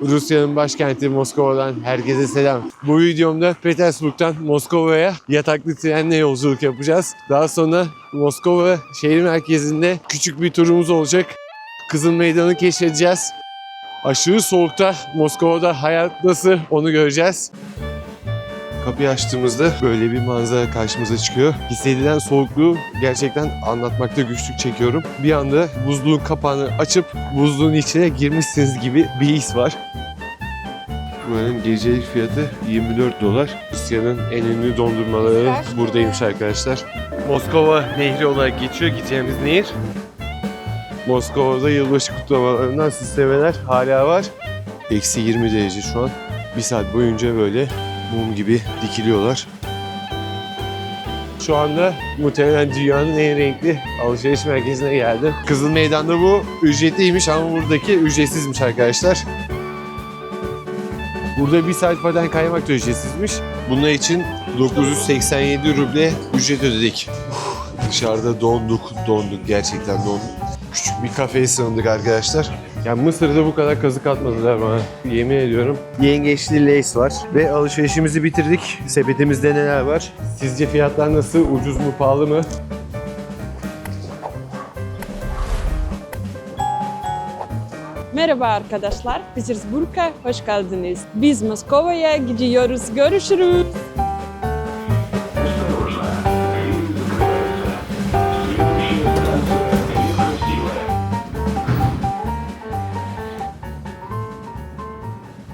Rusya'nın başkenti Moskova'dan herkese selam. Bu videomda Petersburg'dan Moskova'ya yataklı trenle yolculuk yapacağız. Daha sonra Moskova şehir merkezinde küçük bir turumuz olacak. Kızıl Meydanı keşfedeceğiz. Aşırı soğukta Moskova'da hayat nasıl onu göreceğiz. Kapıyı açtığımızda böyle bir manzara karşımıza çıkıyor. Hissedilen soğukluğu gerçekten anlatmakta güçlük çekiyorum. Bir anda buzluğun kapağını açıp buzluğun içine girmişsiniz gibi bir his var. Buranın gecelik fiyatı 24 dolar. Rusya'nın en ünlü dondurmaları buradaymış arkadaşlar. Moskova Nehri olarak geçiyor gideceğimiz nehir. Moskova'da yılbaşı kutlamalarından süslemeler hala var. Eksi 20 derece şu an. Bir saat boyunca böyle mum gibi dikiliyorlar. Şu anda muhtemelen dünyanın en renkli alışveriş merkezine geldim. Kızıl Meydan'da bu ücretliymiş ama buradaki ücretsizmiş arkadaşlar. Burada bir saat paten kaymak da ücretsizmiş. Bunun için 987 ruble ücret ödedik. Dışarıda donduk gerçekten donduk. Küçük bir kafeye sığındık arkadaşlar. Yani Mısır'da bu kadar kazık atmadılar bana. Yemin ediyorum. Yengeçli Lay's var. Ve alışverişimizi bitirdik. Sepetimizde neler var? Sizce fiyatlar nasıl? Ucuz mu, pahalı mı? Merhaba arkadaşlar, Petersburg'a hoş geldiniz. Biz Moskova'ya gidiyoruz, görüşürüz.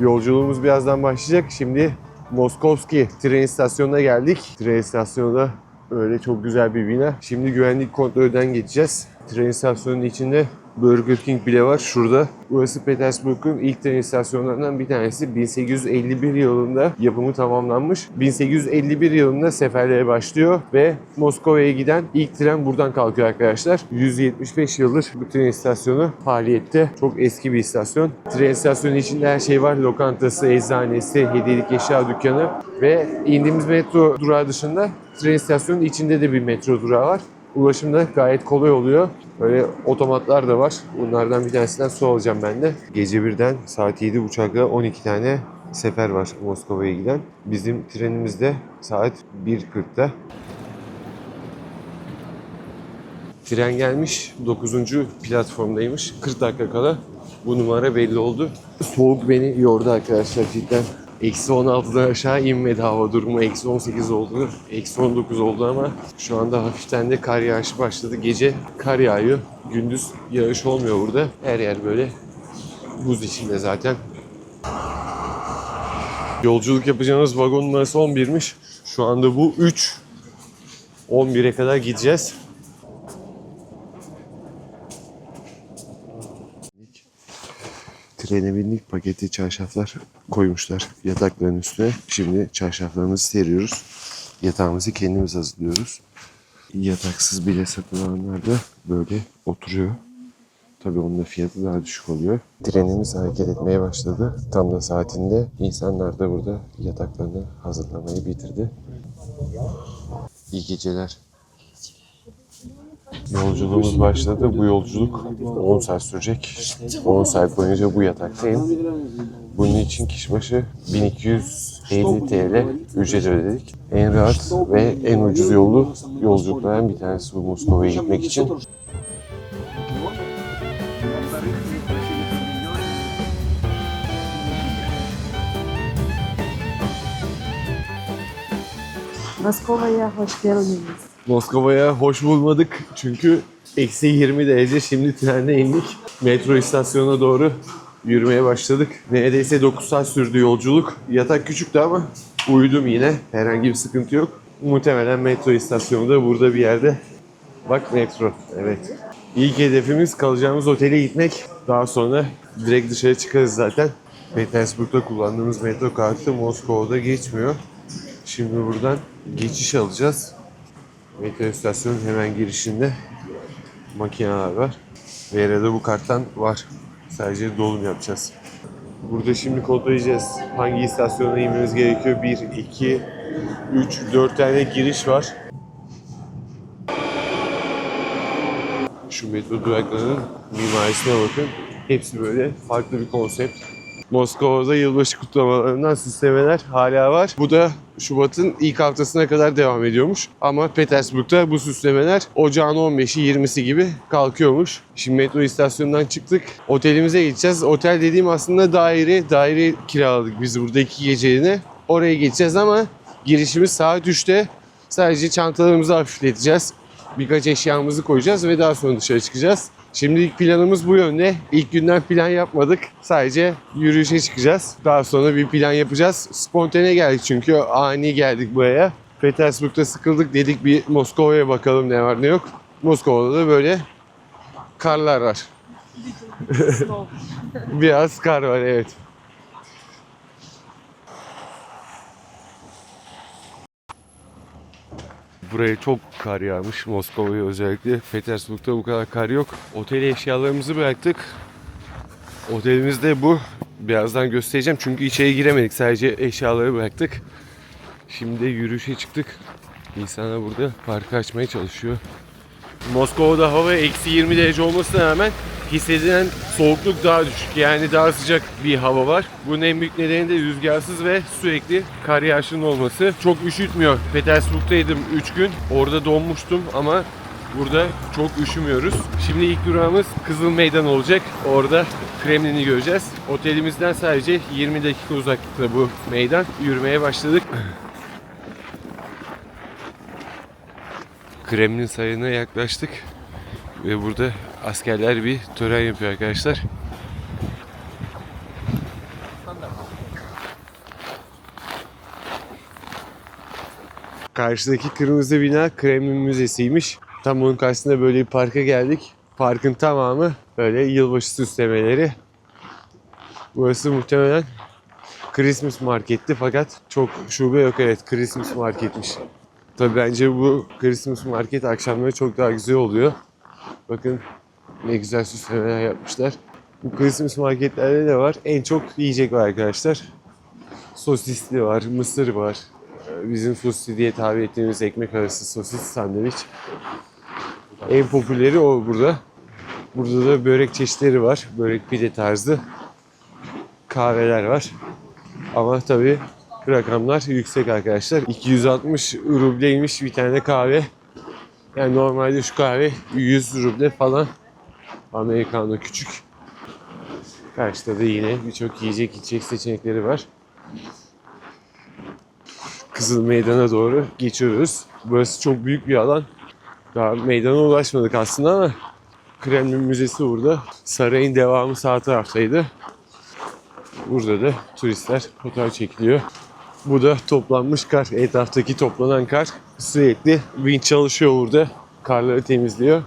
Yolculuğumuz birazdan başlayacak. Şimdi Moskovski tren istasyonuna geldik. Tren istasyonu da öyle çok güzel bir bina. Şimdi güvenlik kontrolünden geçeceğiz. Tren istasyonunun içinde Burger King bile var şurada. Burası Petersburg'un ilk tren istasyonlarından bir tanesi. 1851 yılında yapımı tamamlanmış. 1851 yılında seferlere başlıyor ve Moskova'ya giden ilk tren buradan kalkıyor arkadaşlar. 175 yıldır bu tren istasyonu faaliyette. Çok eski bir istasyon. Tren istasyonu içinde her şey var. Lokantası, eczanesi, hediyelik eşya dükkanı ve indiğimiz metro durağı dışında tren istasyonunun içinde de bir metro durağı var. Ulaşım da gayet kolay oluyor. Böyle otomatlar da var. Bunlardan bir tanesinden su alacağım ben de. Gece birden saat 7.30'da 12 tane sefer var Moskova'ya giden. Bizim trenimiz de saat 1.40'da. Tren gelmiş. 9. platformdaymış. 40 dakika kala bu numara belli oldu. Soğuk beni yordu arkadaşlar cidden. Eksi 16'dan aşağı inmedi hava durumu. Eksi 18 oldu. Eksi 19 oldu ama şu anda hafiften de kar yağışı başladı. Gece kar yağıyor. Gündüz yağış olmuyor burada. Her yer böyle buz içinde zaten. Yolculuk yapacağımız vagon numarası 11'miş. Şu anda bu 3. 11'e kadar gideceğiz. Trene bindik, paketi çarşaflar koymuşlar yatakların üstüne. Şimdi çarşaflarımızı seriyoruz. Yatağımızı kendimiz hazırlıyoruz. Yataksız bile satın alanlar da böyle oturuyor. Tabii onun da fiyatı daha düşük oluyor. Trenimiz hareket etmeye başladı. Tam da saatinde insanlar da burada yataklarını hazırlamayı bitirdi. İyi geceler. Yolculuğumuz başladı. Bu yolculuk 10 saat sürecek. 10 saat boyunca bu yataktayım. Bunun için kişi başı 1250 TL ücret ödedik. En rahat ve en ucuz yolculuklardan bir tanesi bu Moskova'ya gitmek için. Moskova'ya hoş geldiniz. Moskova'ya hoş bulmadık çünkü eksi 20 derece. Şimdi trende indik. Metro istasyonuna doğru yürümeye başladık. Neredeyse 9 saat sürdü yolculuk. Yatak küçüktü ama uyudum yine. Herhangi bir sıkıntı yok. Muhtemelen metro istasyonu da burada bir yerde. Bak metro. Evet. İlk hedefimiz kalacağımız otele gitmek. Daha sonra direkt dışarı çıkarız zaten. Petersburg'da kullandığımız metro kartı Moskova'da geçmiyor. Şimdi buradan geçiş alacağız. Metro istasyonun hemen girişinde makineler var. Ve arada bu karttan var. Sadece dolum yapacağız. Burada şimdi kodlayacağız. Hangi istasyona inmemiz gerekiyor? 1, 2, 3, 4 tane giriş var. Şu metro duraklarının mimarisine bakın. Hepsi böyle farklı bir konsept. Moskova'da yılbaşı kutlamalarından süslemeler hala var. Bu da Şubat'ın ilk haftasına kadar devam ediyormuş. Ama Petersburg'da bu süslemeler ocağın 15'i 20'si gibi kalkıyormuş. Şimdi metro istasyonundan çıktık. Otelimize gideceğiz. Otel dediğim aslında daire kiraladık biz burada 2 geceliğine. Oraya geçeceğiz ama girişimiz saat 3'te. Sadece çantalarımızı hafifleteceğiz. Birkaç eşyamızı koyacağız ve daha sonra dışarı çıkacağız. Şimdilik planımız bu yönde. İlk günden plan yapmadık. Sadece yürüyüşe çıkacağız. Daha sonra bir plan yapacağız. Spontane geldik çünkü ani geldik buraya. Petersburg'da sıkıldık dedik bir Moskova'ya bakalım ne var ne yok. Moskova'da da böyle karlar var. Biraz kar var evet. Buraya çok kar yağmış. Moskova'ya özellikle. Petersburg'da bu kadar kar yok. Otele eşyalarımızı bıraktık. Otelimiz de bu. Birazdan göstereceğim çünkü içeri giremedik. Sadece eşyaları bıraktık. Şimdi de yürüyüşe çıktık. İnsanlar burada parkı açmaya çalışıyor. Moskova'da hava eksi 20 derece olmasına rağmen hissedilen soğukluk daha düşük. Yani daha sıcak bir hava var. Bunun en büyük nedeni de rüzgarsız ve sürekli kar yağışının olması. Çok üşütmüyor. Petersburg'daydım 3 gün. Orada donmuştum ama burada çok üşümüyoruz. Şimdi ilk durağımız Kızıl Meydan olacak. Orada Kremlin'i göreceğiz. Otelimizden sadece 20 dakika uzaklıkta bu meydan. Yürümeye başladık. Kremlin Sarayı'na yaklaştık ve burada askerler bir tören yapıyor arkadaşlar. Karşıdaki kırmızı bina Kremlin Müzesi'ymiş. Tam onun karşısında böyle bir parka geldik. Parkın tamamı böyle yılbaşı süslemeleri. Burası muhtemelen Christmas marketti fakat çok şube yok, evet Christmas marketmiş. Tabii bence bu Christmas market akşamları çok daha güzel oluyor. Bakın ne güzel süslemeler yapmışlar. Bu Christmas marketlerde de var. En çok yiyecek var arkadaşlar. Sosisli var, mısır var. Bizim sosisli diye tabir ettiğimiz ekmek arası sosis sandviç. En popüleri o burada. Burada da börek çeşitleri var. Börek pide tarzı. Kahveler var. Ama tabii rakamlar yüksek arkadaşlar. 260 rubleymiş bir tane kahve. Yani normalde şu kahve 100 ruble falan. Americano küçük. Karşıda da yine birçok yiyecek içecek seçenekleri var. Kızıl Meydan'a doğru geçiyoruz. Burası çok büyük bir alan. Daha meydana ulaşmadık aslında ama Kremlin Müzesi burada. Sarayın devamı sağ taraftaydı. Burada da turistler fotoğraf çekiliyor. Bu da toplanmış kar. Etraftaki toplanan kar. Sürekli vinç çalışıyor burada. Karları temizliyor.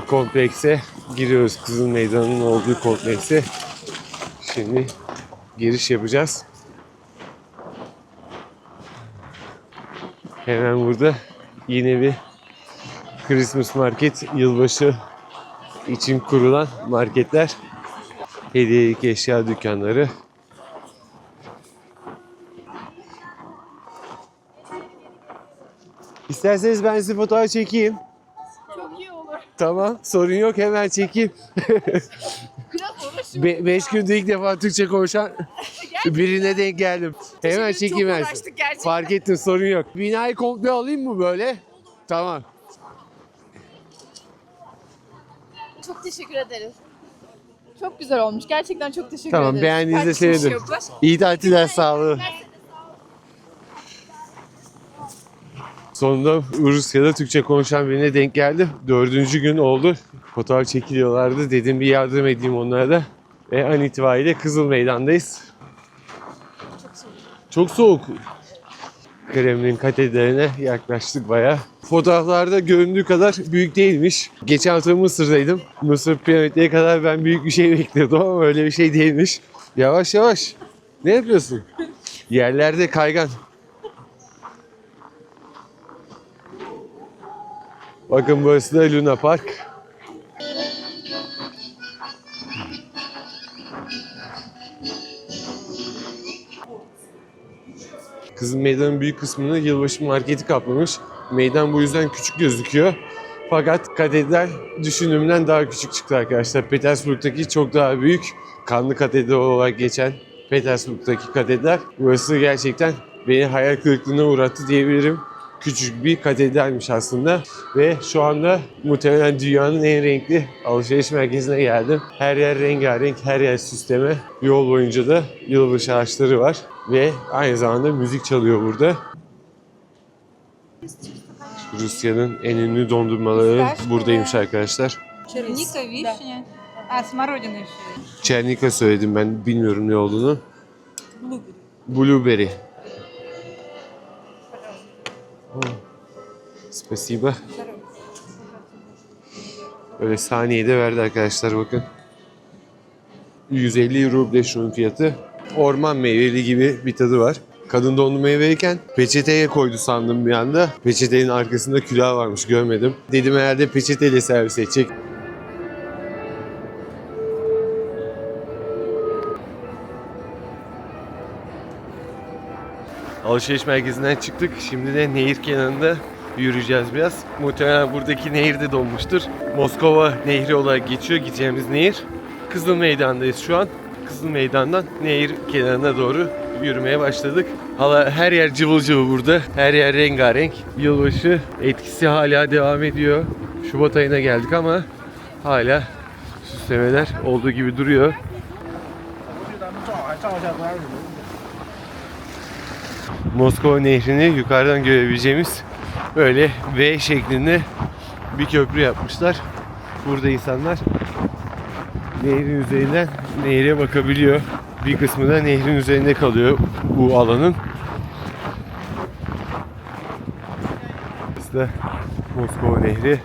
Komplekse giriyoruz. Kızıl Meydanı'nın olduğu komplekse. Şimdi giriş yapacağız. Hemen burada yine bir Christmas market, yılbaşı için kurulan marketler. Hediyelik eşya dükkanları. İsterseniz ben size fotoğraf çekeyim. Çok iyi olur. Tamam, sorun yok, hemen çekeyim. Biraz uğraşıyorum. 5 günde ilk defa Türkçe konuşan birine denk geldim. Hemen çekeyim ben size. gerçekten. Fark ettim, sorun yok. Binayı komple alayım mı böyle? Tamam. Çok teşekkür ederiz. Çok güzel olmuş. Gerçekten çok teşekkür Tamam, ederiz. beğendiğinizde Kaç kişi sevindim. yapar? İyi tatiller, sağ olun. Sonunda Rusya'da Türkçe konuşan birine denk geldim. 4. gün oldu. Fotoğraf çekiliyorlardı. Dedim bir yardım edeyim onlara da. Ve an itibariyle Kızıl Meydan'dayız. Çok soğuk. Kremlin Katedrali'ne yaklaştık bayağı. Fotoğraflarda göründüğü kadar büyük değilmiş. Geçen hafta Mısır'daydım. Mısır piramitleri kadar ben büyük bir şey bekliyordum ama öyle bir şey değilmiş. Yavaş yavaş. Ne yapıyorsun? Yerlerde kaygan. Bakın burası da Luna Park. Kızıl Meydan'ın büyük kısmını yılbaşı marketi kaplamış. Meydan bu yüzden küçük gözüküyor. Fakat katedral düşündüğümden daha küçük çıktı arkadaşlar. Petersburg'daki çok daha büyük, kanlı katedral olarak geçen Petersburg'daki katedral. Burası gerçekten beni hayal kırıklığına uğrattı diyebilirim. Küçük bir katedralmiş aslında ve şu anda muhtemelen dünyanın en renkli alışveriş merkezine geldim. Her yer rengarenk, her yer süsleme. Yol boyunca da yılbaşı ağaçları var ve aynı zamanda müzik çalıyor burada. Rusya'nın en ünlü dondurmaları buradaymış arkadaşlar. Черника, вишня. Смородина еще. Çernika söyledim ben, bilmiyorum ne olduğunu. Blueberry. Spasiba. Öyle saniyede verdi arkadaşlar, bakın. 150 ruble şunun fiyatı. Orman meyveli gibi bir tadı var. Kadın dondurmayı verirken peçeteye koydu sandım bir anda. Peçetenin arkasında külah varmış, görmedim. Dedim herhalde peçeteyle servis edecek. Alışveriş merkezinden çıktık. Şimdi de nehir kenarında yürüyeceğiz biraz. Muhtemelen buradaki nehir de donmuştur. Moskova Nehri olarak geçiyor gideceğimiz nehir. Kızıl Meydan'dayız şu an. Kızıl Meydan'dan nehir kenarına doğru yürümeye başladık. Hala her yer cıvıl cıvıl burada. Her yer rengarenk. Yılbaşı etkisi hala devam ediyor. Şubat ayına geldik ama hala süslemeler olduğu gibi duruyor. Moskova Nehri'ni yukarıdan görebileceğimiz böyle V şeklinde bir köprü yapmışlar. Burada insanlar nehrin üzerinden nehre bakabiliyor. Bir kısmı da nehrin üzerinde kalıyor bu alanın. İşte Moskova Nehri.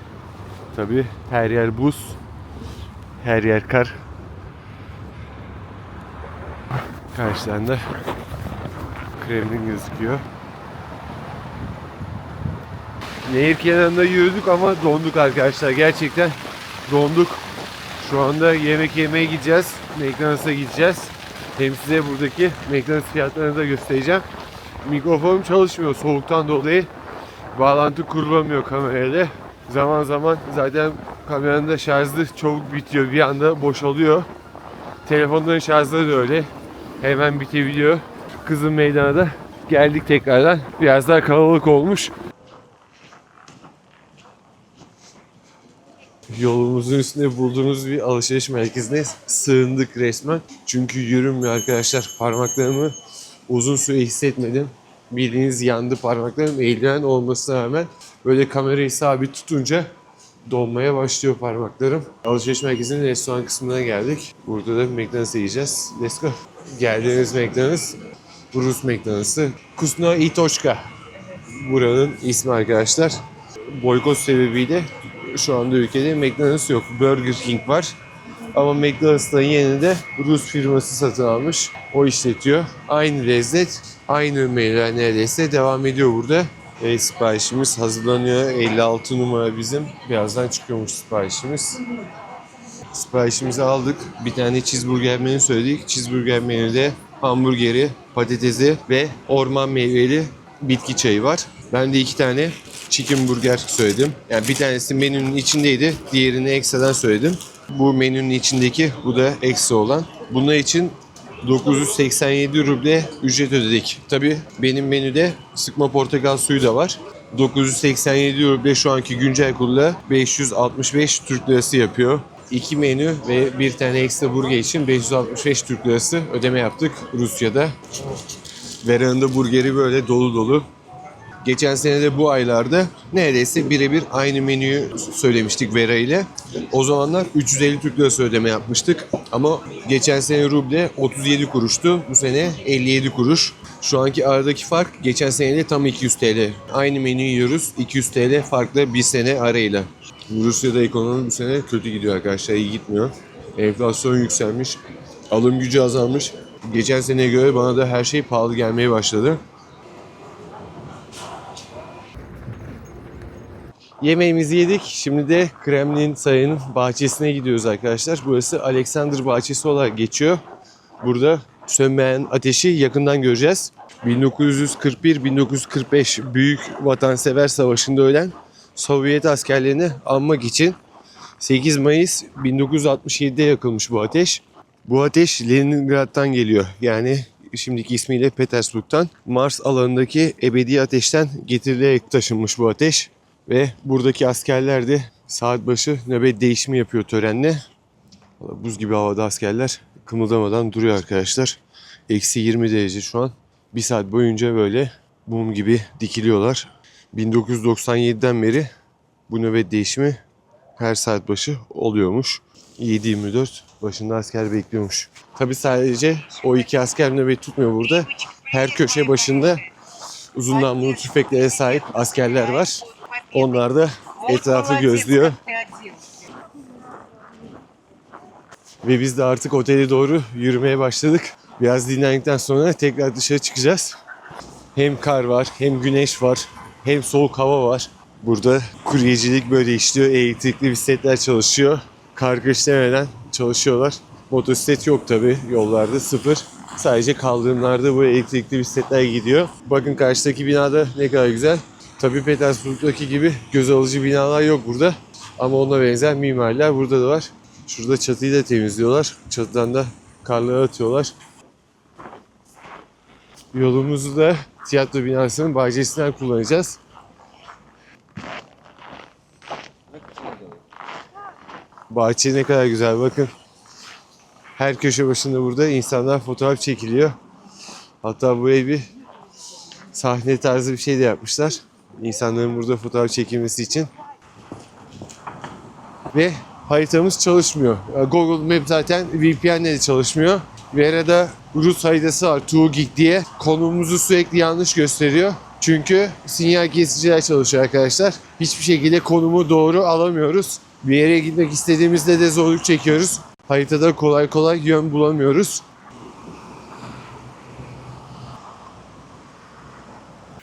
Tabii her yer buz, her yer kar. Karşıdan da Kremlin gözüküyor. Nehir kenarında yürüdük ama donduk arkadaşlar. Gerçekten donduk. Şu anda yemek yemeye gideceğiz. McDonald's'a gideceğiz. Hem size buradaki McDonald's fiyatlarını da göstereceğim. Mikrofonum çalışmıyor soğuktan dolayı. Bağlantı kurulamıyor kamerayla. Zaman zaman zaten kameranın da şarjı çabuk bitiyor. Bir anda boşalıyor. Telefonların şarjları da öyle. Hemen bitebiliyor. Kızıl Meydan'a da geldik tekrardan. Biraz daha kalabalık olmuş. Yolumuzun üstünde bulduğumuz bir alışveriş merkezine sığındık resmen. Çünkü yürünmüyor arkadaşlar. Parmaklarımı uzun süre hissetmedim. Bildiğiniz yandı parmaklarım. Eldiven olmasına rağmen böyle kamerayı sabit tutunca donmaya başlıyor parmaklarım. Alışveriş merkezinin restoran kısmına geldik. Burada da McDonald's yiyeceğiz. Let's go. Geldiğimiz McDonald's, Rus McDonald's'ı. Kusna Itochka. Buranın ismi arkadaşlar. Boykot sebebiyle şu anda ülkede McDonald's yok. Burger King var. Ama McDonald's'ın yerine de Rus firması satın almış. O işletiyor. Aynı lezzet, aynı menüler neredeyse devam ediyor burada. Siparişimiz hazırlanıyor. 56 numara bizim. Birazdan çıkıyormuş siparişimiz. Siparişimizi aldık. Bir tane cheeseburger menü söyledik. Cheeseburger menüde hamburgeri, patatesi ve orman meyveli bitki çayı var. Ben de 2 tane chicken burger söyledim. Yani bir tanesi menünün içindeydi. Diğerini ekstradan söyledim. Bu menünün içindeki, bu da ekstra olan. Bunlar için 987 ruble ücret ödedik. Tabii benim menüde sıkma portakal suyu da var. 987 ruble şu anki güncel kurla 565 Türk lirası yapıyor. 2 menü ve bir tane ekstra burger için 565 Türk lirası ödeme yaptık Rusya'da. Veranda burgeri böyle dolu dolu. Geçen sene de bu aylarda neredeyse birebir aynı menüyü söylemiştik Vera ile. O zamanlar 350 Türk lirası ödeme yapmıştık. Ama geçen sene ruble 37 kuruştu. Bu sene 57 kuruş. Şu anki aradaki fark geçen seneyle tam 200 TL. Aynı menüyü yiyoruz. 200 TL farklı bir sene arayla. Rusya'da ekonomi bu sene kötü gidiyor arkadaşlar. İyi gitmiyor. Enflasyon yükselmiş. Alım gücü azalmış. Geçen seneye göre bana da her şey pahalı gelmeye başladı. Yemeğimizi yedik. Şimdi de Kremlin Sarayı'nın bahçesine gidiyoruz arkadaşlar. Burası Alexander Bahçesi olarak geçiyor. Burada sönmeyen ateşi yakından göreceğiz. 1941-1945 Büyük Vatansever Savaşı'nda ölen Sovyet askerlerini anmak için 8 Mayıs 1967'de yakılmış bu ateş. Bu ateş Leningrad'dan geliyor. Yani şimdiki ismiyle Petersburg'dan. Mars alanındaki ebedi ateşten getirilerek taşınmış bu ateş. Ve buradaki askerler de saat başı nöbet değişimi yapıyor törenle. Buz gibi havada askerler kımıldamadan duruyor arkadaşlar. Eksi 20 derece şu an. Bir saat boyunca böyle mum gibi dikiliyorlar. 1997'den beri bu nöbet değişimi her saat başı oluyormuş. 7-24 başında asker bekliyormuş. Tabi sadece o iki asker nöbet tutmuyor burada. Her köşe başında uzun namlulu tüfeklere sahip askerler var. Onlar da etrafı gözlüyor. Ve biz de artık otele doğru yürümeye başladık. Biraz dinlendikten sonra tekrar dışarı çıkacağız. Hem kar var, hem güneş var, hem soğuk hava var. Burada kuryecilik böyle işliyor. Elektrikli bisikletler çalışıyor. Kar kış demeden çalışıyorlar. Motosiklet yok tabi, yollarda sıfır. Sadece kaldırımlarda bu elektrikli bisikletler gidiyor. Bakın karşıdaki binada ne kadar güzel. Tabi Petersburg'daki gibi göz alıcı binalar yok burada. Ama ona benzer mimariler burada da var. Şurada çatıyı da temizliyorlar. Çatıdan da karları atıyorlar. Yolumuzu da tiyatro binasının bahçesinden kullanacağız. Bahçe ne kadar güzel bakın. Her köşe başında burada insanlar fotoğraf çekiliyor. Hatta buraya bir sahne tarzı bir şey de yapmışlar. İnsanların burada fotoğraf çekilmesi için. Ve haritamız çalışmıyor. Google Map zaten VPN'le de çalışmıyor. Bir arada Rus haritası var, TUGIK diye. Konumumuzu sürekli yanlış gösteriyor. Çünkü sinyal kesiciler çalışıyor arkadaşlar. Hiçbir şekilde konumu doğru alamıyoruz. Bir yere gitmek istediğimizde de zorluk çekiyoruz. Haritada kolay kolay yön bulamıyoruz.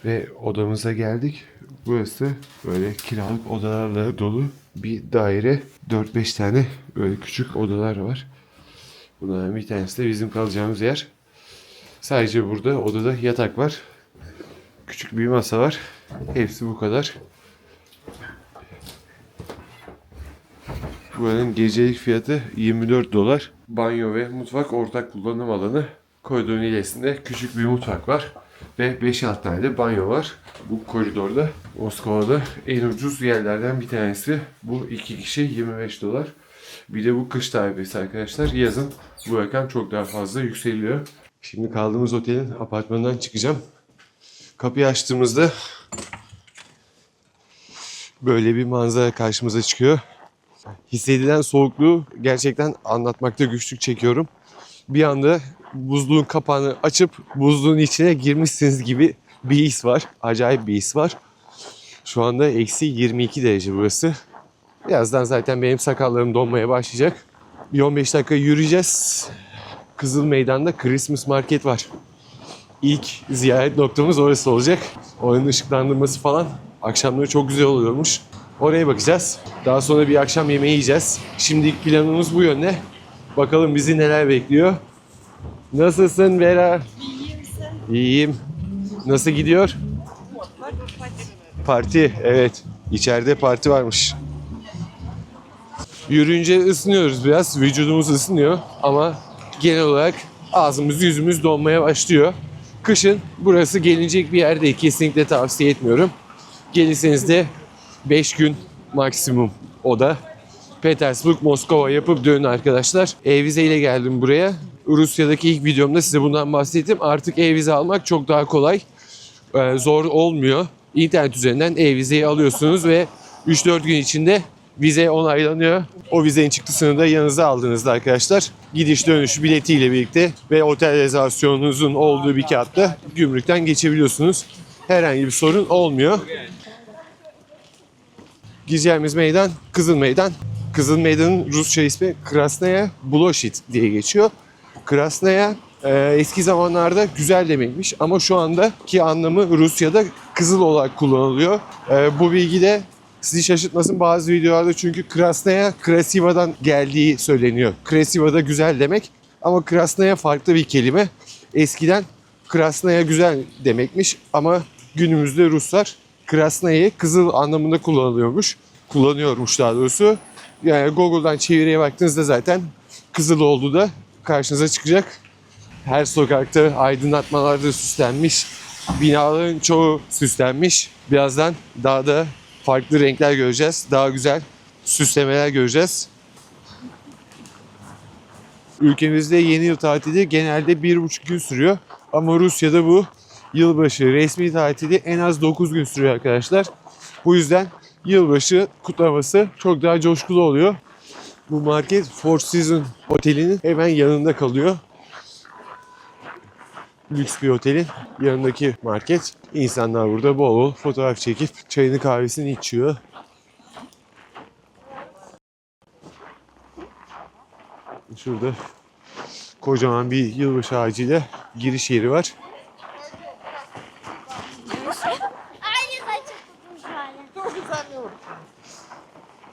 Ve odamıza geldik. Burası böyle kiralık odalarla dolu bir daire. 4-5 tane böyle küçük odalar var. Bunlardan bir tanesi de bizim kalacağımız yer. Sadece burada odada yatak var. Küçük bir masa var. Hepsi bu kadar. Buranın gecelik fiyatı 24 dolar. Banyo ve mutfak ortak kullanım alanı. Koridorun ilerisinde küçük bir mutfak var. Ve 5-6 tane de banyo var. Bu koridorda Moskova'da en ucuz yerlerden bir tanesi. Bu 2 kişi 25 dolar. Bir de bu kış tarifesi arkadaşlar. Yazın bu rakam çok daha fazla yükseliyor. Şimdi kaldığımız otelin apartmanından çıkacağım. Kapıyı açtığımızda böyle bir manzara karşımıza çıkıyor. Hissedilen soğukluğu gerçekten anlatmakta güçlük çekiyorum. Bir anda buzluğun kapağını açıp buzluğun içine girmişsiniz gibi bir his var. Acayip bir his var. Şu anda eksi 22 derece burası. Birazdan zaten benim sakallarım donmaya başlayacak. Bir 15 dakika yürüyeceğiz. Kızıl Meydan'da Christmas Market var. İlk ziyaret noktamız orası olacak. Oranın ışıklandırması falan akşamları çok güzel oluyormuş. Oraya bakacağız. Daha sonra bir akşam yemeği yiyeceğiz. Şimdilik planımız bu yönde. Bakalım bizi neler bekliyor. Nasılsın Vera? İyiyim. Nasıl gidiyor? Parti, evet. İçeride parti varmış. Yürüyünce ısınıyoruz biraz. Vücudumuz ısınıyor ama genel olarak ağzımız yüzümüz donmaya başlıyor. Kışın burası gelinecek bir yer değil. Kesinlikle tavsiye etmiyorum. Gelirseniz de 5 gün maksimum o da. Petersburg, Moskova yapıp dönün arkadaşlar. E-vize ile geldim buraya. Rusya'daki ilk videomda size bundan bahsettim. Artık e-vize almak çok daha kolay. Zor olmuyor. İnternet üzerinden e-vizeyi alıyorsunuz ve 3-4 gün içinde vize onaylanıyor. O vizenin çıktısını da yanınıza aldığınızda arkadaşlar gidiş dönüş biletiyle birlikte ve otel rezervasyonunuzun olduğu bir kağıtta gümrükten geçebiliyorsunuz. Herhangi bir sorun olmuyor. Gideceğimiz meydan Kızıl Meydan. Kızıl Meydan'ın Rusça ismi Krasnaya Ploshchad diye geçiyor. Krasnaya eski zamanlarda güzel demekmiş ama şu andaki anlamı Rusya'da kızıl olarak kullanılıyor. Bu bilgi de sizi şaşırtmasın bazı videolarda çünkü Krasnaya Krasiva'dan geldiği söyleniyor. Krasiva da güzel demek ama Krasnaya farklı bir kelime. Eskiden Krasnaya güzel demekmiş ama günümüzde Ruslar Krasnaya kızıl anlamında kullanılıyormuş. Kullanıyormuş daha doğrusu. Yani Google'dan çeviriye baktığınızda zaten kızıl olduğu da karşınıza çıkacak. Her sokakta aydınlatmalar da süslenmiş. Binaların çoğu süslenmiş. Birazdan daha da farklı renkler göreceğiz. Daha güzel süslemeler göreceğiz. Ülkemizde yeni yıl tatili genelde 1,5 gün sürüyor. Ama Rusya'da bu yılbaşı resmi tatili en az 9 gün sürüyor arkadaşlar. Bu yüzden yılbaşı kutlaması çok daha coşkulu oluyor. Bu market Four Seasons otelinin hemen yanında kalıyor. Lüks bir otelin yanındaki market. İnsanlar burada bol bol fotoğraf çekip çayını kahvesini içiyor. Şurada kocaman bir yılbaşı ağacıyla giriş yeri var.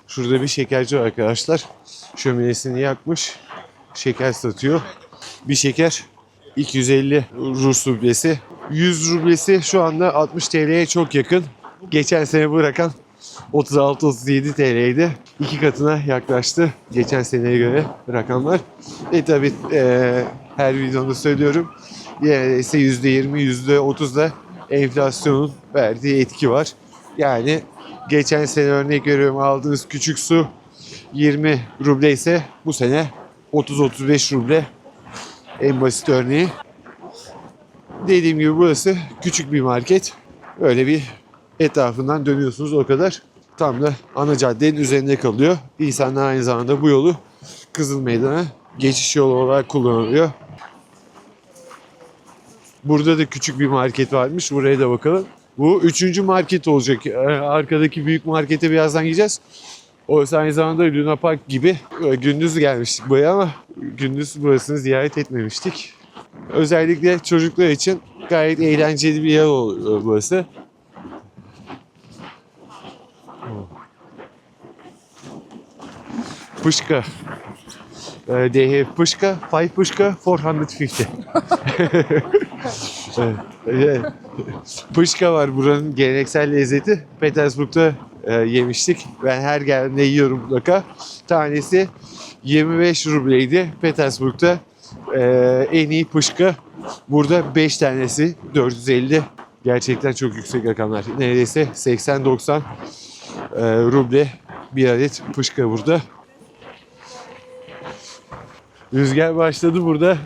Şurada bir şekerci var arkadaşlar. Şöminesini yakmış. Şeker satıyor. Bir şeker 250 Rus rublesi. 100 rublesi şu anda 60 TL'ye çok yakın. Geçen sene bu rakam 36-37 TL'ydi. 2 katına yaklaştı geçen seneye göre rakamlar. Tabi her videomda söylüyorum. Neredeyse %20, %30'da enflasyonun verdiği etki var. Yani geçen sene örnek veriyorum aldığınız küçük su 20 ruble ise bu sene 30-35 ruble en basit örneği. Dediğim gibi burası küçük bir market. Öyle bir etrafından dönüyorsunuz o kadar. Tam da ana caddenin üzerinde kalıyor. İnsanlar aynı zamanda bu yolu Kızıl Meydan'a geçiş yolu olarak kullanılıyor. Burada da küçük bir market varmış. Buraya da bakalım. Bu 3. market olacak. Arkadaki büyük markete birazdan gideceğiz. Oysa aynı zamanda Luna Park gibi gündüz gelmiştik buraya ama gündüz burasını ziyaret etmemiştik. Özellikle çocuklar için gayet eğlenceli bir yer oluyor burası. Pışka. They have pışka, 5 pışka, 450. Pışka var buranın geleneksel lezzeti. Petersburg'da yemiştik. Ben her geldiğimde yiyorum mutlaka. Tanesi 25 rubleydi Petersburg'da. En iyi pışka. Burada 5 tanesi 450. Gerçekten çok yüksek rakamlar. Neredeyse 80-90 ruble bir adet pışka burada. Rüzgar başladı burada.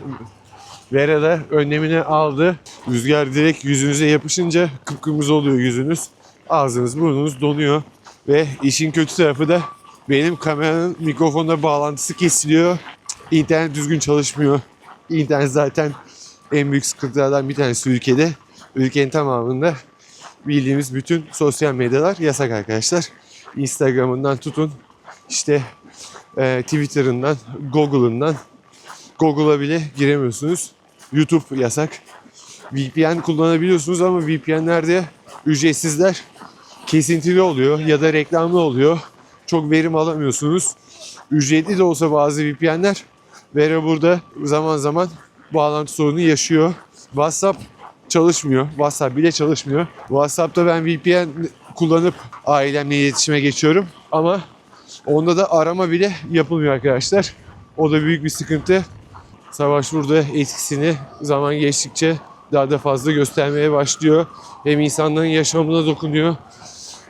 Vera da önlemini aldı. Rüzgar direkt yüzünüze yapışınca kıpkırmızı oluyor yüzünüz. Ağzınız, burnunuz donuyor. Ve işin kötü tarafı da benim kameranın mikrofonla bağlantısı kesiliyor. İnternet düzgün çalışmıyor. İnternet zaten en büyük sıkıntılardan bir tanesi ülkede. Ülkenin tamamında bildiğimiz bütün sosyal medyalar yasak arkadaşlar. Instagram'ından tutun, işte Twitter'ından, Google'ından, Google'a bile giremiyorsunuz. YouTube yasak. VPN kullanabiliyorsunuz ama VPN'lerde ücretsizler kesintili oluyor ya da reklamlı oluyor. Çok verim alamıyorsunuz. Ücretli de olsa bazı VPN'ler Vera burada zaman zaman bağlantı sorunu yaşıyor. WhatsApp çalışmıyor. WhatsApp bile çalışmıyor. WhatsApp'ta ben VPN kullanıp ailemle iletişime geçiyorum ama onda da arama bile yapılmıyor arkadaşlar. O da büyük bir sıkıntı. Savaş burada etkisini zaman geçtikçe daha da fazla göstermeye başlıyor. Hem insanların yaşamına dokunuyor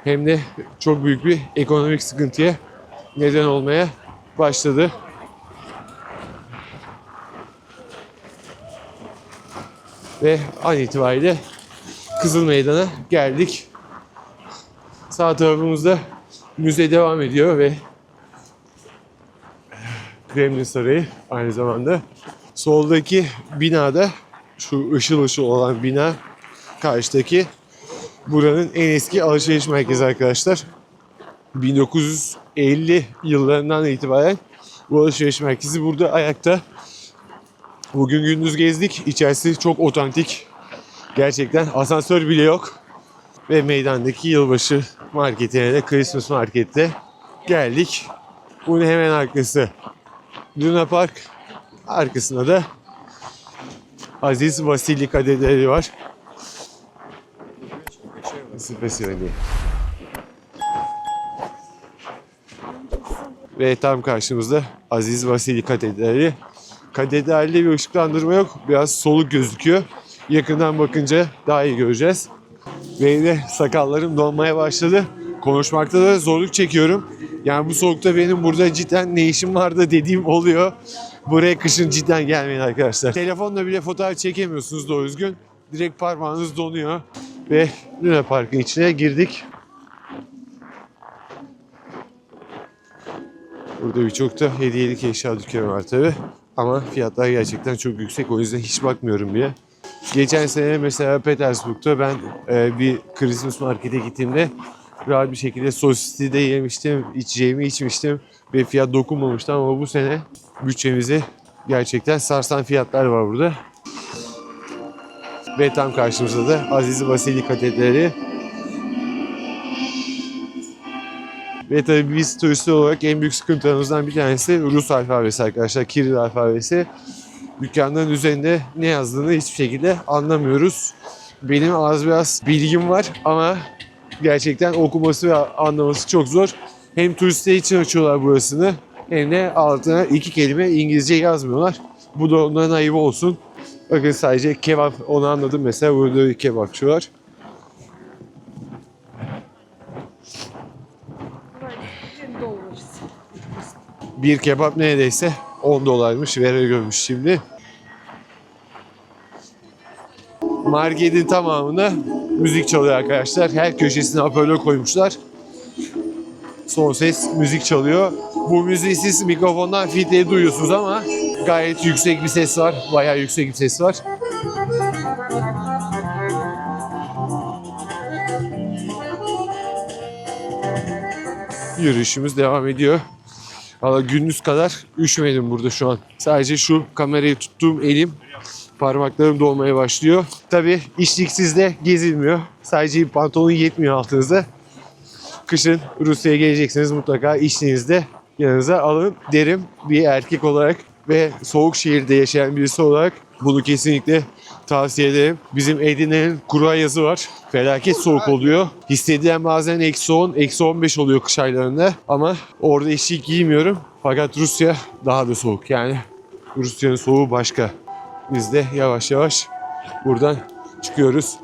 hem de çok büyük bir ekonomik sıkıntıya neden olmaya başladı. Ve an itibariyle Kızıl Meydan'a geldik. Sağ tarafımızda müze devam ediyor ve Kremlin Sarayı aynı zamanda. Soldaki binada, şu ışıl ışıl olan bina karşıdaki buranın en eski alışveriş merkezi arkadaşlar. 1950 yıllarından itibaren bu alışveriş merkezi burada ayakta. Bugün gündüz gezdik. İçerisi çok otantik. Gerçekten asansör bile yok. Ve meydandaki yılbaşı marketine de Christmas Market'te geldik. Bunun hemen arkası Luna Park. Arkasında da Aziz Vasili Katedrali var. Spasibo. Ve tam karşımızda Aziz Vasili Katedrali. Katedralde bir ışıklandırma yok. Biraz soluk gözüküyor. Yakından bakınca daha iyi göreceğiz. Benim de sakallarım donmaya başladı. Konuşmakta da zorluk çekiyorum. Yani bu soğukta benim burada cidden ne işim vardı dediğim oluyor. Buraya kışın cidden gelmeyin arkadaşlar. Telefonla bile fotoğraf çekemiyorsunuz doğru düzgün. Direkt parmağınız donuyor. Ve Luna Park'ın içine girdik. Burada birçok da hediyelik eşya dükkanı var tabi. Ama fiyatlar gerçekten çok yüksek. O yüzden hiç bakmıyorum bile. Geçen sene mesela Petersburg'da ben bir Christmas markete gittiğimde rahat bir şekilde sosisli de yemiştim, içeceğimi içmiştim ve fiyat dokunmamıştı ama bu sene bütçemizi gerçekten sarsan fiyatlar var burada. Ve tam karşımızda da Aziz Vasili Katedrali. Ve tabii biz turistler olarak en büyük sıkıntılarımızdan bir tanesi Rus alfabesi arkadaşlar, Kiril alfabesi. Dükkanların üzerinde ne yazdığını hiçbir şekilde anlamıyoruz. Benim az biraz bilgim var ama gerçekten okuması ve anlaması çok zor. Hem turistler için açıyorlar burasını hem de altına 2 kelime İngilizce yazmıyorlar. Bu da onların ayıbı olsun. Bakın sadece kebap, onu anladım mesela, burada bir kebapçı var. Bir kebap neredeyse 10 dolarmış, vere görmüş şimdi. Marketin tamamında müzik çalıyor arkadaşlar. Her köşesine hoparlör koymuşlar. Son ses müzik çalıyor. Bu müziği siz mikrofondan filtreyi duyuyorsunuz ama gayet yüksek bir ses var. Bayağı yüksek bir ses var. Yürüyüşümüz devam ediyor. Valla gündüz kadar üşümedim burada şu an. Sadece şu kamerayı tuttuğum elim, parmaklarım dolmaya başlıyor. Tabii içliksiz de gezilmiyor. Sadece bir pantolon yetmiyor altınıza. Kışın Rusya'ya geleceksiniz, mutlaka içliğinizi de yanınıza alın derim bir erkek olarak ve soğuk şehirde yaşayan birisi olarak bunu kesinlikle tavsiye ederim. Bizim Edirne'nin kuru ayazı var. Felaket soğuk oluyor. Hissedilen bazen -10, -15 oluyor kış aylarında. Ama orada eşlik giymiyorum. Fakat Rusya daha da soğuk. Yani Rusya'nın soğuğu başka. Biz de yavaş yavaş buradan çıkıyoruz.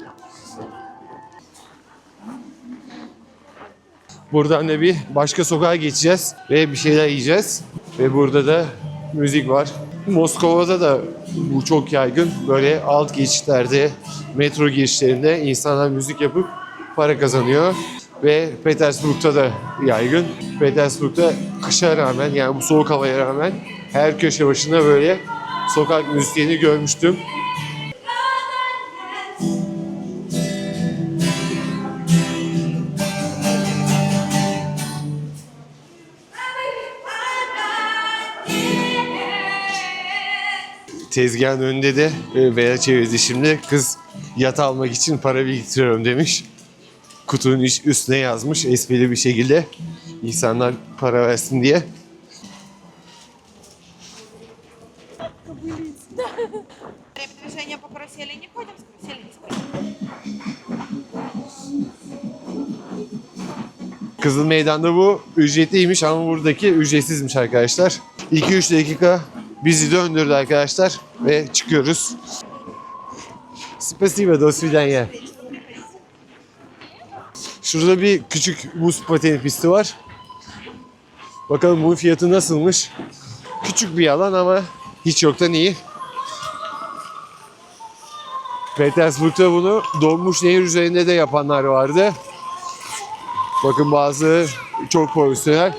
Buradan da bir başka sokağa geçeceğiz ve bir şeyler yiyeceğiz. Ve burada da müzik var. Moskova'da da bu çok yaygın. Böyle alt geçitlerde, metro girişlerinde insanlar müzik yapıp para kazanıyor. Ve Petersburg'da da yaygın. Petersburg'da kışa rağmen, yani bu soğuk havaya rağmen her köşe başında böyle sokak müziğini görmüştüm. Tezgahın önünde de Vera çevirdi şimdi. Kız yat almak için para biriktiriyorum demiş. Kutunun üstüne yazmış esprili bir şekilde. İnsanlar para versin diye. Движение по карусели не ходим, с карусели не сходим. Kızıl Meydan'da bu ücretliymiş ama buradaki ücretsizmiş arkadaşlar. 2-3 dakika bizi döndürdü arkadaşlar ve çıkıyoruz. Spasibo, do svidaniya. Şurada bir küçük buz pateni pisti var. Bakalım bunun fiyatı nasılmış. Küçük bir alan ama hiç yoktan iyi. Petersburg'da bunu donmuş nehir üzerinde de yapanlar vardı. Bakın bazı çok profesyonel.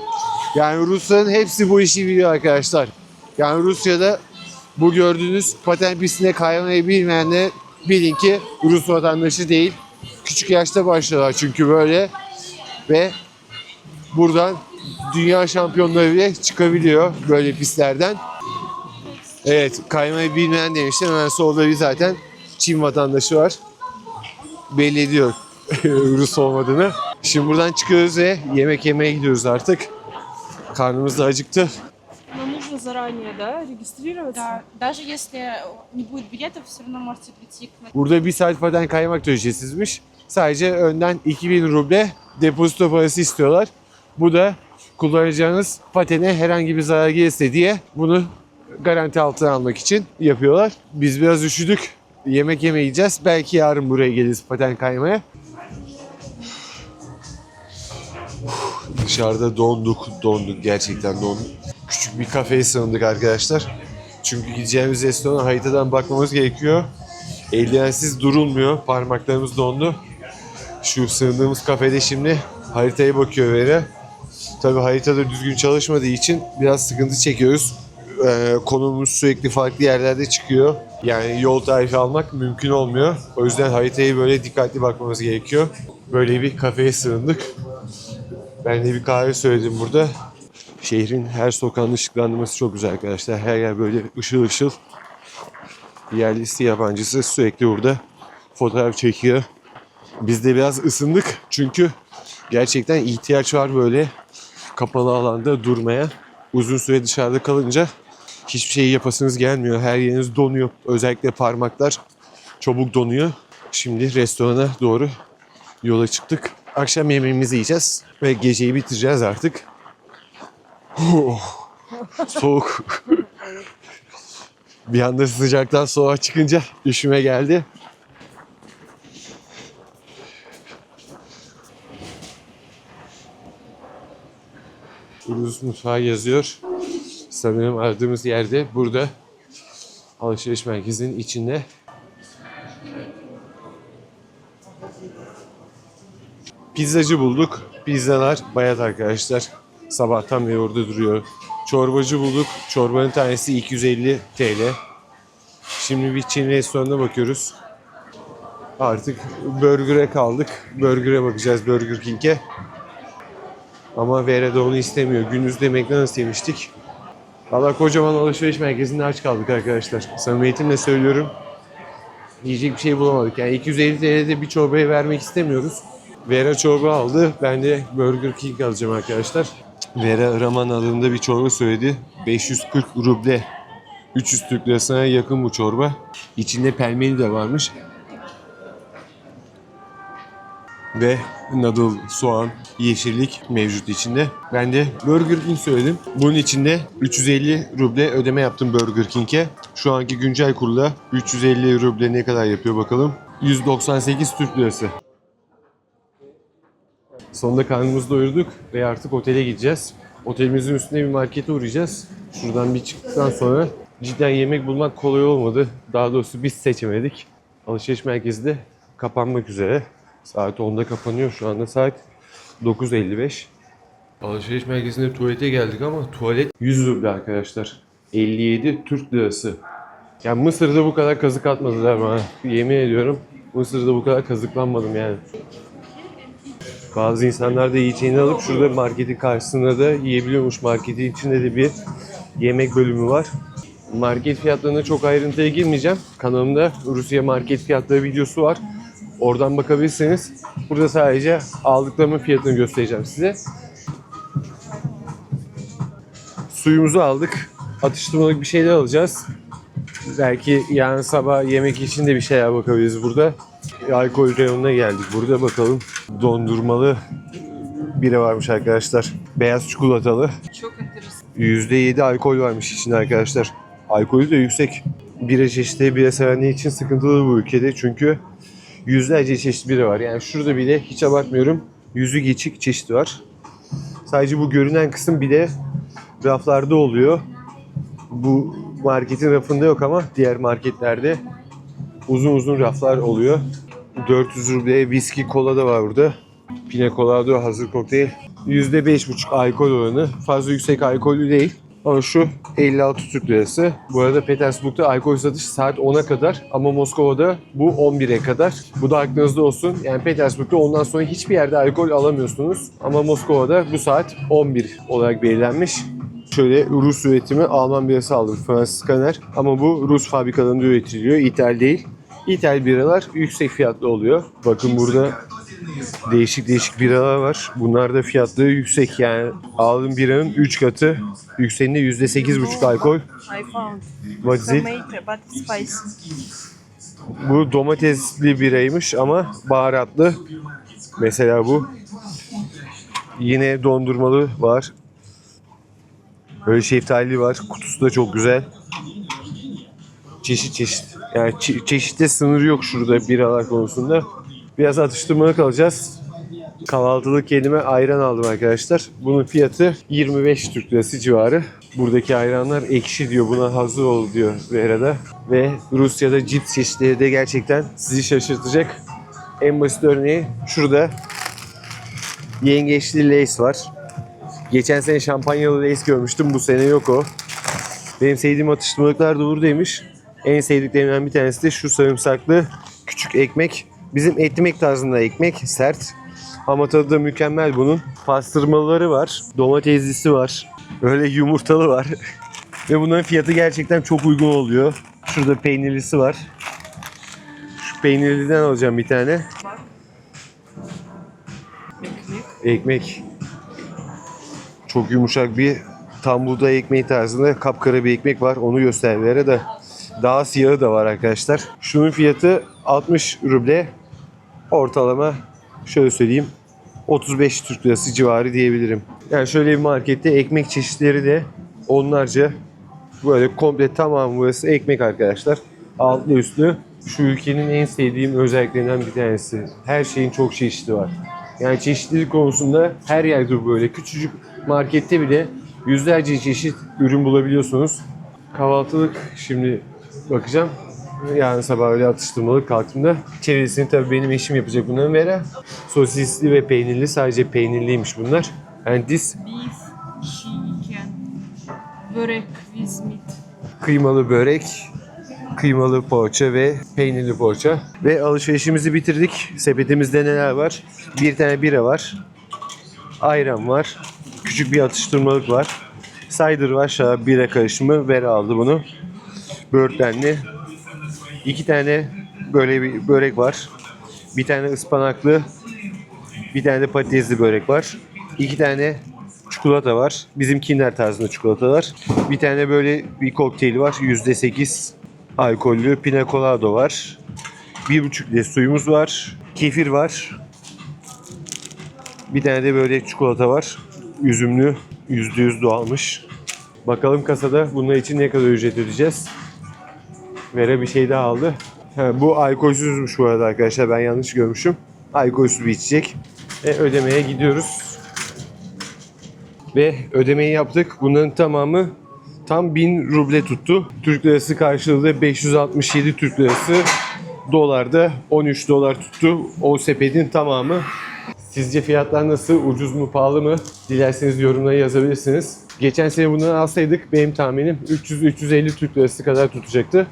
Yani Rusların hepsi bu işi biliyor arkadaşlar. Yani Rusya'da bu gördüğünüz paten pistine kaymayı bilmeyenler bilin ki Rus vatandaşı değil. Küçük yaşta başlıyorlar çünkü böyle. Ve buradan dünya şampiyonları bile çıkabiliyor böyle pistlerden. Evet, kaymayı bilmeyen demiştim. Hemen solda bir zaten Çin vatandaşı var. Belli ediyor Rus olmadığını. Şimdi buradan çıkıyoruz ve yemek yemeye gidiyoruz artık. Karnımız da acıktı. Нам нужно заранее, да, регистрироваться? Да, даже если не будет билетов, все равно можете прийти к Burada bir saat paten kaymak da ücretsizmiş. Sadece önden 2000 ruble depozito parası istiyorlar. Bu da kullanacağınız patene herhangi bir zarar gelirse diye bunu garanti altına almak için yapıyorlar. Biz biraz üşüdük. Yemek yemeyeceğiz. Belki yarın buraya geliriz paten kaymaya. Dışarıda donduk. Gerçekten donduk. Küçük bir kafeye sığındık arkadaşlar. Çünkü gideceğimiz restorana haritadan bakmamız gerekiyor. Eldivensiz durulmuyor. Parmaklarımız dondu. Şu sığındığımız kafede şimdi haritaya bakıyor Vera. Tabii haritada düzgün çalışmadığı için biraz sıkıntı çekiyoruz. Konumuz sürekli farklı yerlerde çıkıyor. Yani yol tarifi almak mümkün olmuyor. O yüzden haritayı böyle dikkatli bakmamız gerekiyor. Böyle bir kafeye sığındık. Ben de bir kahve söyledim burada. Şehrin her sokağının ışıklandırması çok güzel arkadaşlar. Her yer böyle ışıl ışıl. Yerlisi yabancısı sürekli burada fotoğraf çekiyor. Biz de biraz ısındık çünkü gerçekten ihtiyaç var böyle kapalı alanda durmaya. Uzun süre dışarıda kalınca hiçbir şey yapasınız gelmiyor. Her yeriniz donuyor. Özellikle parmaklar çabuk donuyor. Şimdi restorana doğru yola çıktık. Akşam yemeğimizi yiyeceğiz ve geceyi bitireceğiz artık. Soğuk. Bir anda sıcaktan soğuğa çıkınca üşüme geldi. Ulus mutfağı yazıyor. Sanırım aradığımız yerde burada. Alışveriş merkezinin içinde. Pizzacı bulduk. Pizzalar bayat arkadaşlar. Sabahtan beri orada duruyor. Çorbacı bulduk. Çorbanın tanesi 250 TL. Şimdi bir Çin restoranına bakıyoruz. Artık burger'e kaldık. Burger'e bakacağız, Burger King'e. Ama Vera da onu istemiyor. Gündüzde McDonald's yemiştik. Valla kocaman alışveriş merkezinde aç kaldık arkadaşlar. Samimiyetimle söylüyorum. Yiyecek bir şey bulamadık. Yani 250 TL'de bir çorbaya vermek istemiyoruz. Vera çorba aldı. Ben de Burger King alacağım arkadaşlar. Vera Raman adında bir çorba söyledi. 540 ruble. 300 Türk lirasına yakın bu çorba. İçinde pelmeni de varmış. Ve noodle, soğan, yeşillik mevcut içinde. Ben de Burger King söyledim. Bunun içinde 350 ruble ödeme yaptım Burger King'e. Şu anki güncel kurla 350 ruble ne kadar yapıyor bakalım. 198 Türk lirası. Sonunda karnımızı doyurduk ve artık otele gideceğiz. Otelimizin üstünde bir markete uğrayacağız. Şuradan bir çıktıktan sonra cidden yemek bulmak kolay olmadı. Daha doğrusu biz seçemedik. Alışveriş merkezi de kapanmak üzere. Saat 10'da kapanıyor. Şu anda saat 9:55. Alışveriş merkezinde tuvalete geldik ama tuvalet 100 ruble arkadaşlar. 57 Türk lirası. Yani Mısır'da bu kadar kazık atmadılar bana. Yemin ediyorum Mısır'da bu kadar kazıklanmadım yani. Bazı insanlar da yiyeceğini alıp şurada marketin karşısında da yiyebiliyormuş. Marketin içinde de bir yemek bölümü var. Market fiyatlarına çok ayrıntıya girmeyeceğim. Kanalımda Rusya market fiyatları videosu var. Oradan bakabilirsiniz. Burada sadece aldıklarımın fiyatını göstereceğim size. Suyumuzu aldık. Atıştırmalık bir şeyler alacağız. Belki yarın sabah yemek için de bir şeyler bakabiliriz burada. Alkol reyonuna geldik. Burada bakalım dondurmalı bira varmış arkadaşlar. Beyaz çikolatalı. Çok enteresan. %7 alkol varmış içinde arkadaşlar. Alkolü de yüksek. Bira çeşitleri bira sevenler için sıkıntılı bu ülkede. Çünkü yüzlerce çeşit bira var. Yani şurada bile hiç abartmıyorum. Yüzü geçik çeşit var. Sadece bu görünen kısım bile raflarda oluyor. Bu marketin rafında yok ama diğer marketlerde uzun raflar oluyor. 400 rubleye viski kola da var burada. Pina colada hazır kokteyl. %5,5 alkol oranı. Fazla yüksek alkollü değil. Ama şu 56 Türk lirası. Bu arada Petersburg'da alkol satışı saat 10'a kadar ama Moskova'da bu 11'e kadar. Bu da aklınızda olsun. Yani Petersburg'da ondan sonra hiçbir yerde alkol alamıyorsunuz. Ama Moskova'da bu saat 11 olarak belirlenmiş. Şöyle Rus üretimi Alman birası aldım. Fransız Kaner. Ama bu Rus fabrikalarında üretiliyor. İthal değil. İthal biralar yüksek fiyatlı oluyor. Bakın burada değişik biralar var. Bunlar da fiyatları yüksek yani. Aldığım biranın 3 katı. Yükseğinde %8,5 alkol. I found What is it? tomato but spicy. Bu domatesli biraymış ama baharatlı. Mesela bu. Yine dondurmalı var. Böyle şeftali var. Kutusu da çok güzel. Çeşit çeşit. Yani çeşitte sınır yok şurada biralar konusunda. Biraz atıştırmalık alacağız. Kahvaltılık kendime ayran aldım arkadaşlar. Bunun fiyatı 25 Türk Lirası civarı. Buradaki ayranlar ekşi diyor. Buna hazır ol diyor Vera'da. Ve Rusya'da cips çeşitleri de gerçekten sizi şaşırtacak. En basit örneği şurada yengeçli Lay's var. Geçen sene şampanyalı Lay's görmüştüm. Bu sene yok o. Benim sevdiğim atıştırmalıklar da buradaymış. En sevdiklerimden bir tanesi de şu sarımsaklı küçük ekmek. Bizim etlimek tarzında ekmek. Sert. Ama tadı da mükemmel bunun. Pastırmaları var. Domateslisi var. Böyle yumurtalı var. Ve bunların fiyatı gerçekten çok uygun oluyor. Şurada peynirlisi var. Şu peynirliden alacağım bir tane. Ekmek. Çok yumuşak bir tam buğday ekmeği tarzında kapkara bir ekmek var. Onu göstermelere de daha siyahı da var arkadaşlar. Şunun fiyatı 60 ruble. Ortalama şöyle söyleyeyim 35 Türk Lirası civarı diyebilirim. Yani şöyle bir markette ekmek çeşitleri de onlarca, böyle komple tamam burası ekmek arkadaşlar. Altlı üstlü. Şu ülkenin en sevdiğim özelliklerinden bir tanesi. Her şeyin çok çeşidi var. Yani çeşitlilik konusunda her yerde böyle. Küçücük markette bile yüzlerce çeşit ürün bulabiliyorsunuz. Kahvaltılık şimdi bakacağım. Yarın sabah öyle atıştırmalık kalktığımda. Çevresini tabii benim eşim yapacak bunların. Vera sosisli ve peynirli. Sadece peynirliymiş bunlar. And this Beef, chicken, börek with meat. kıymalı börek, kıymalı poğaça ve peynirli poğaça. Ve alışverişimizi bitirdik. Sepetimizde neler var? Bir tane bira var. Ayran var. Küçük bir atıştırmalık var. Cider var. Şarap bira karışımı. Vera aldı bunu. Böğürtlenli. 2 tane böyle bir börek var. Bir tane ıspanaklı. Bir tane de patatesli börek var. 2 tane çikolata var. Bizim Kinder tarzında çikolatalar. Bir tane böyle bir kokteyl var. %8 alkollü pina colada var. 1,5 litre suyumuz var. Kefir var. Bir tane de böyle çikolata var. Üzümlü. %100 doğalmış. Bakalım kasada bunlar için ne kadar ücret ödeyeceğiz. Vera bir şey daha aldı. Bu alkolsüzmüş bu arada arkadaşlar. Ben yanlış görmüşüm. Alkolsüz bir içecek. Ödemeye gidiyoruz. Ve ödemeyi yaptık. Bunların tamamı tam 1000 ruble tuttu. Türk lirası karşılığı da 567 Türk lirası. Dolarda 13 dolar tuttu. O sepetin tamamı. Sizce fiyatlar nasıl? Ucuz mu, pahalı mı? Dilerseniz yorumlara yazabilirsiniz. Geçen sene bunları alsaydık benim tahminim 300-350 Türk lirası kadar tutacaktı.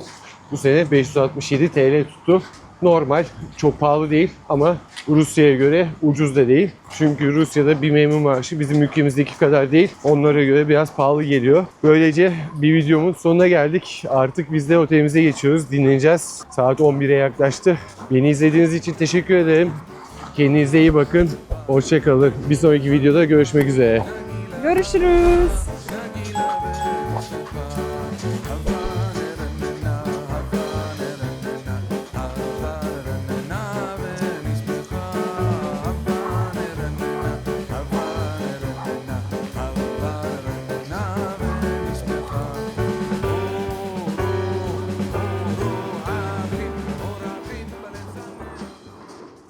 Bu sene 567 TL tuttu. Normal, çok pahalı değil ama Rusya'ya göre ucuz da değil. Çünkü Rusya'da bir memur maaşı bizim ülkemizdeki kadar değil. Onlara göre biraz pahalı geliyor. Böylece bir videomun sonuna geldik. Artık biz de otelimize geçiyoruz. Dinleneceğiz. Saat 11'e yaklaştı. Beni izlediğiniz için teşekkür ederim. Kendinize iyi bakın. Hoşça kalın. Bir sonraki videoda görüşmek üzere. Görüşürüz.